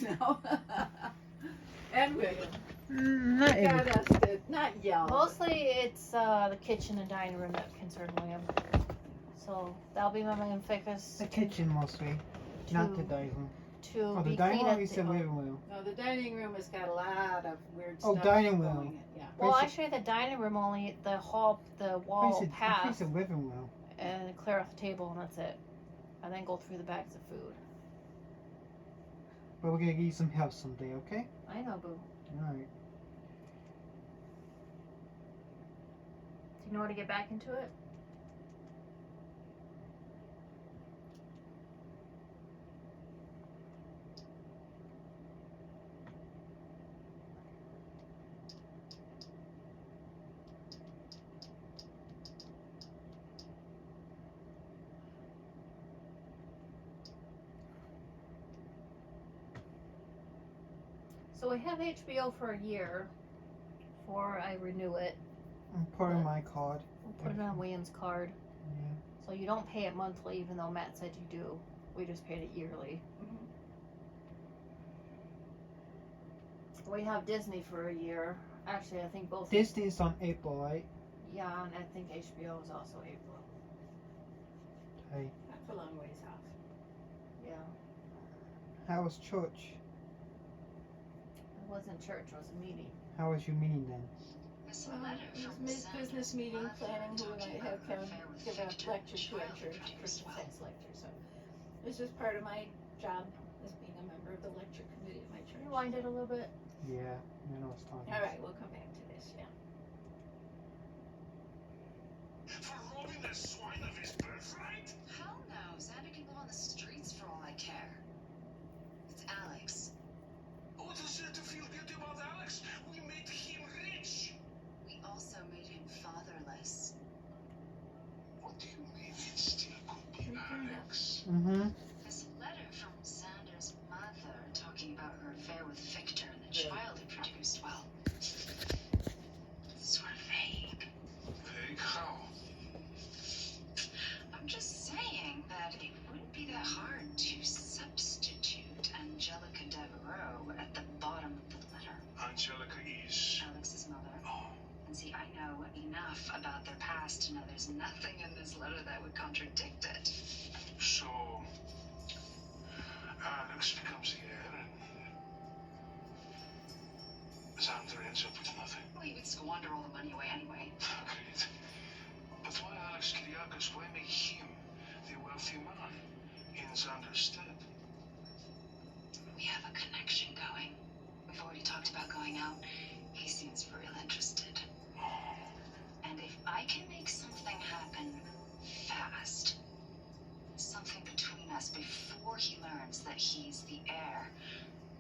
now. And William. Not They got every. us to not yell. Mostly it's the kitchen and dining room that concern William. So that'll be my main focus. The kitchen mostly, not the dining room. To Oh, the be dining clean room at is the the living room. No, the dining room has got a lot of weird Oh, stuff. dining going room. in it, yeah. Well, Face actually, the dining room only the wall Face pass the living room. and clear off the table, and that's it. And then go through the bags of food. But we're gonna give you some help someday, okay? I know, boo. Alright. Do you know how to get back into it? So we have HBO for a year before I renew it. I'm putting my card. We'll put it on William's card. Yeah. So you don't pay it monthly, even though Matt said you do. We just paid it yearly. We have Disney for a year. Actually, I think both. Disney's on April, right? Yeah, and I think HBO is also April. Hey. That's a long ways off. Yeah. How was church? It wasn't church, it was a meeting. How was your meeting then? Business meeting planning who and I have come give a lecture to our church, Christian Science lecture. So it's just part of my job as being a member of the lecture committee of my church. Rewind it a little bit. Yeah, I know it's talking. All right, we'll come back to this. Yeah. For robbing that swine of his birthright? Hell no. Xander can go on the streets for all I care. It's Alex. What is there to feel guilty about Alex? We made him rich. We also made him fatherless. What do you mean it still could be Alex? Mm-hmm. This letter from Xander's mother talking about her affair with Victor and the child he produced, well, it's sort of vague. Vague how? I'm just saying that it wouldn't be that hard to substitute Angelica Devereaux at the bottom of the letter. Angelica is. Alex's mother. Oh. And see, I know enough about their past to know there's nothing in this letter that would contradict it. So Alex becomes the heir and Xander ends up with nothing. Well, he would squander all the money away anyway. Great. But why Alex Kyriakos? Why make him the wealthy man in Xander's stead? We have a connection going. We've already talked about going out. He seems real interested. And if I can make something happen fast, something between us before he learns that he's the heir,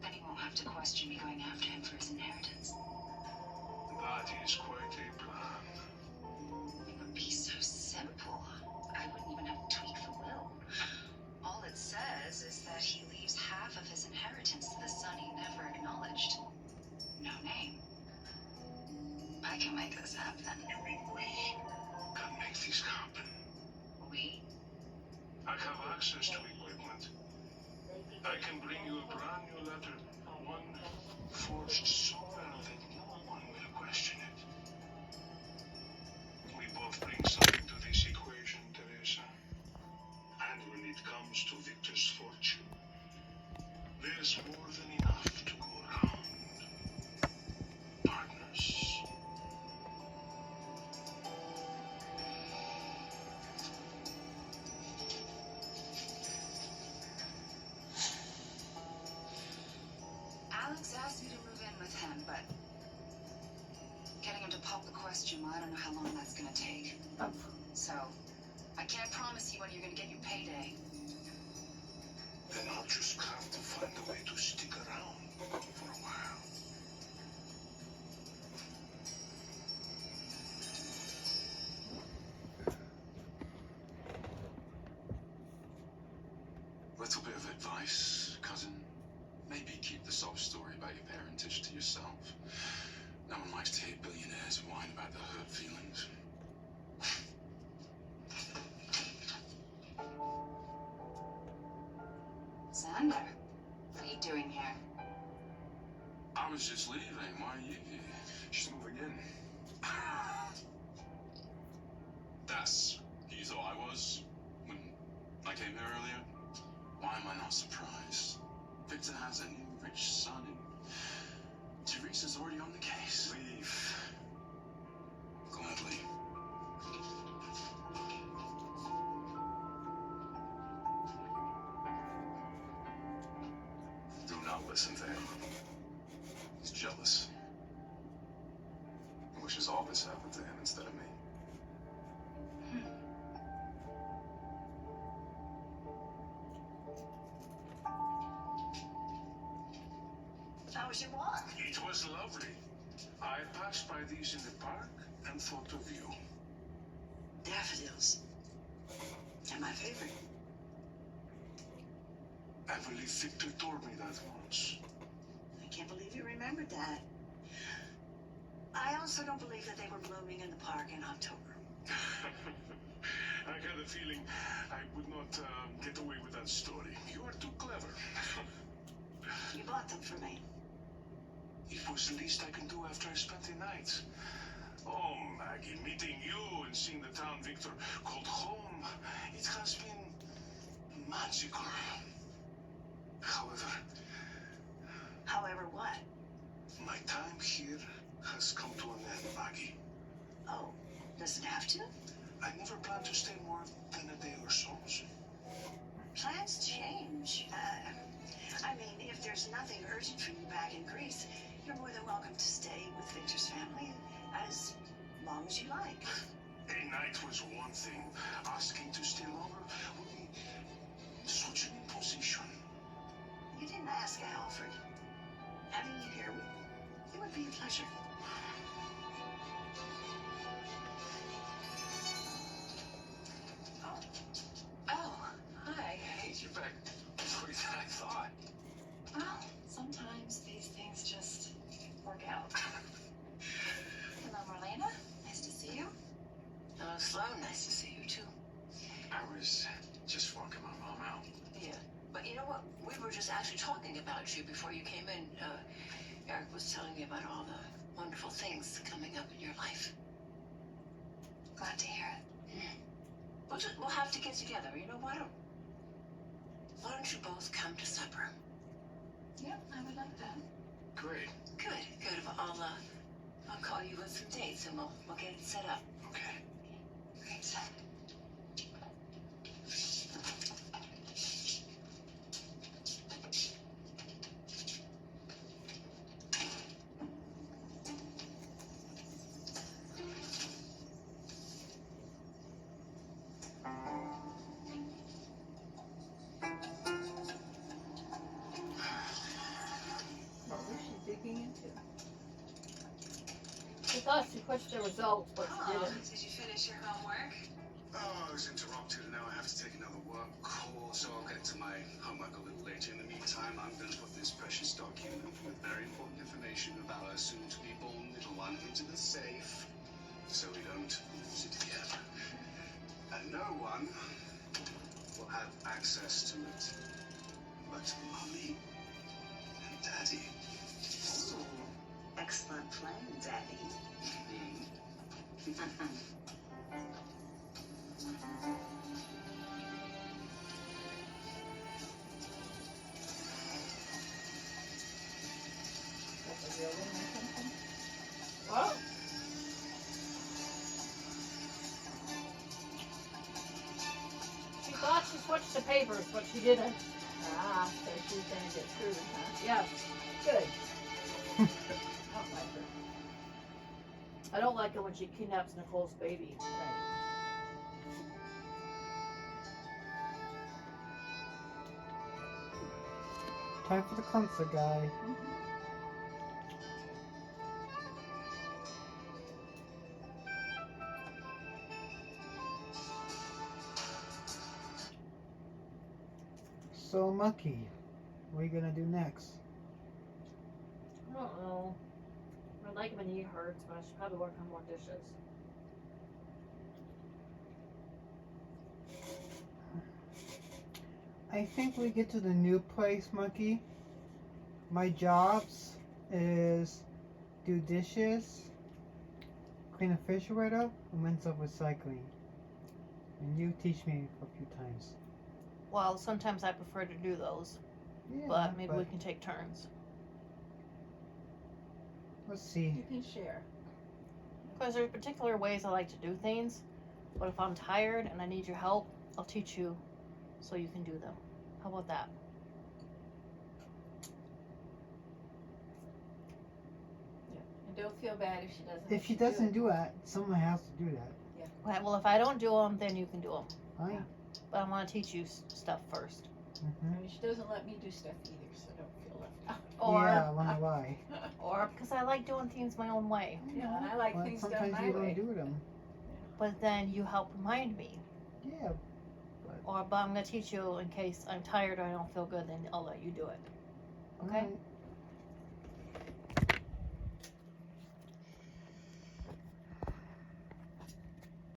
then he won't have to question me going after him for his inheritance. That is quite a plan. It would be so simple. I wouldn't even have to tweak the will. All it says is that he leaves half of his inheritance to the son he never acknowledged. No name. I can make this happen. You mean we can make this happen? We? I have access to equipment. I can bring you a brand new letter, one forged so well that no one will question it. We both bring something to this equation, Teresa. And when it comes to Victor's fortune, there's more than enough to go around. Partners. Alex asked me to move in with him, but getting him to pop the question, well, I don't know how long that's gonna take. So, I can't promise you when you're gonna get your payday. Then I'll just have to find a way to stick around for a while. Little bit of advice, cousin. Maybe keep the sob story about your parentage to yourself. No one likes to hear billionaires whine about their hurt feelings. Xander, what are you doing here? I was just leaving. Why are you here? She's moving in. That's who you thought I was when I came here earlier? Why am I not surprised? Victor has a new rich son and Teresa's already on the case. Leave. Gladly. Do not listen to him. He's jealous. He wishes all this happened to him instead of me. How was your walk? It was lovely. I passed by these in the park and thought of you. Daffodils. They're my favorite. I believe Victor told me that once. I can't believe you remembered that. I also don't believe that they were blooming in the park in October. I had a feeling I would not get away with that story. You are too clever. You bought them for me. It was the least I can do after I spent the night. Oh, Maggie, meeting you and seeing the town Victor called home, it has been magical. However, However, what? my time here has come to an end, Maggie. Oh, does it have to? I never planned to stay more than a day or so. Plans change. I mean, if there's nothing urgent for you back in Greece, you're more than welcome to stay with Victor's family as long as you like. A night was one thing. Asking to stay longer would be such an imposition. You didn't ask, I offered. Having you here, it would be a pleasure. Oh, hi. Hey, you're back quicker than I thought. Well, sometimes these things just work out. Hello, Marlena. Nice to see you. Hello, Sloan. Nice to see you, too. I was just walking my mom out. Yeah. But you know what? We were just actually talking about you before you came in. Eric was telling me about all the wonderful things coming up in your life. Glad to hear it. We'll have to get together. You know, why don't you both come to supper? Yep, I would like that. Great. Good. I'll call you with some dates and we'll get it set up. Okay. Great. What was she digging into? She thought she pushed the results, but she didn't. Did you finish your homework? Oh, I was interrupted and now I have to take another work call, so I'll get to my homework a little later. In the meantime, I'm going to put this precious document with very important information about our soon-to-be-born little one into the safe, so we don't lose it again. And no one will have access to it but Mommy and Daddy. Ooh, excellent plan, Daddy. That's a real one or something? Well, she thought she switched the papers, but she didn't. Ah, so she's gonna get screwed, huh? Yes. Good. I don't like her. I don't like it when she kidnaps Nicole's baby. Time for the concert, guy. So, Mucky, what are you gonna do next? I don't know. I like my knee hurts, but I should probably work on more dishes. I think we get to the new place, Monkey. My jobs, is do dishes, clean a refrigerator, and rinse up recycling. And you teach me a few times. Well, sometimes I prefer to do those, Yeah, but maybe we can take turns. let's see. You can share. Because there's particular ways I like to do things, but if I'm tired and I need your help, I'll teach you so you can do them. How about that? And don't feel bad if she doesn't. If she doesn't do it, someone has to do that. Right, well, if I don't do them, then you can do them. Fine. But I want to teach you stuff first. Mm-hmm. I mean, she doesn't let me do stuff either, so don't feel left out. Or, Yeah, I wonder why. or because I like doing things my own way. Yeah, and I like Well, things done sometimes my you way. don't do them. But then you help remind me. Yeah. Or, but I'm going to teach you in case I'm tired or I don't feel good, then I'll let you do it. Okay? Alright.